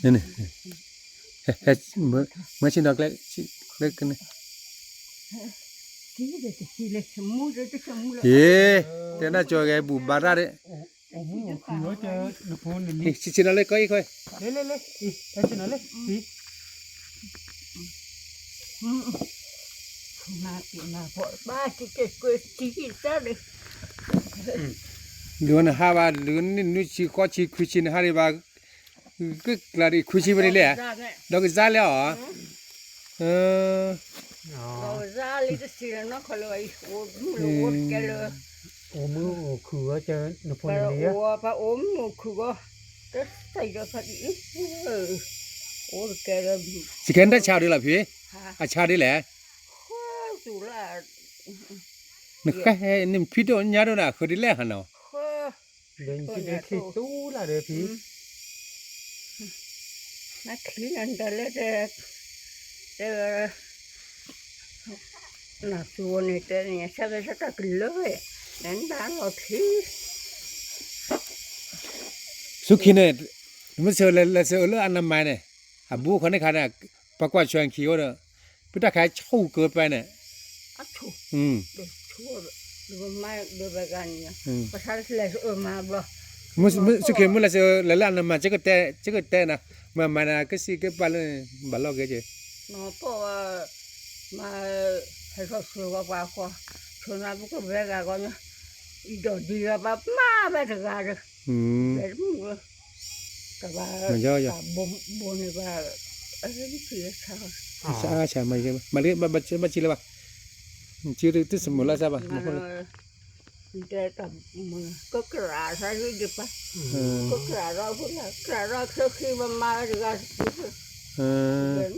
นี่นี่เฮ้เมื่อชินดอกเล็กเล็กกันนี่เฮ้เดี๋ยวน่าจอยแกบุบาระเด้ โอ้โหคือจะลูกพูนนี่ นี่ชินอะไรก็อีกค่อย เลยอีเอชินอะไรอีมาปีมาพอบ้าที่จะเกิดที่ซะเลย เดือนห้าบาทเดือนนี่นู่นชีก็ชีคุยชินห้าบาทก็กลายคุยชิบไปเลยดอกจ้าแล้วเราจะลิดสิเราขลุ่ยโอ้ดูโอ้แกเลย โอ้มือคือจะลูกพูน แต่ นี่ โอ้พระอมคือก็จะใส่ก็พอดีโอ้แกเลย สิเข็นได้ชาดีละพี่อาชาดีแหละ สุรา นึกแค่นี่พี่โดนยาโดนอ่ะคือดีแหละฮะเนาะ เล่นที่ได้ที่ตู้ละเด้อพี่ นักขี้นั่นแต่ละเด็กนักตัวนี่แต่เนี่ยชอบจะกินเลยนั่นบ้านเราที่ สุขีเนี่ยมันเสือเลยเสือเลยอันนั้นมาเนี่ยอาบูคนนี้ขาเนี่ยปากว่าชวนขี้ว่าเด้อพี่ตาขายชูเกินไปเนี่ย อัดถูก อืม เด็กชั่วดูไม่ดูแบบกันเนี่ยภาษาที่เลยมาบ่ มุสสุขีมุลเสือเลยอันนั้นมาเจ๊ก็แต่นะมานะก็สิก็บาลบาลอกเจ๊ น้องพ่อมาให้เขาซื้อว่าขอชวนมาบุกแบบกันเนี่ยอีดอกดีแบบมาแบบกันเลย อืม แบบมึงกับว่าบ่นี่ว่าอะไรนี่คือชาว ใช่มาใช่มาเรียกมาชิลวะชื่อที่สมุนละใช่ปะ แต่กับมึงก็กระไรดีป่ะก็กระไรพวกนั้นกระไรเขาคือมาหรือกัน เออ เป็น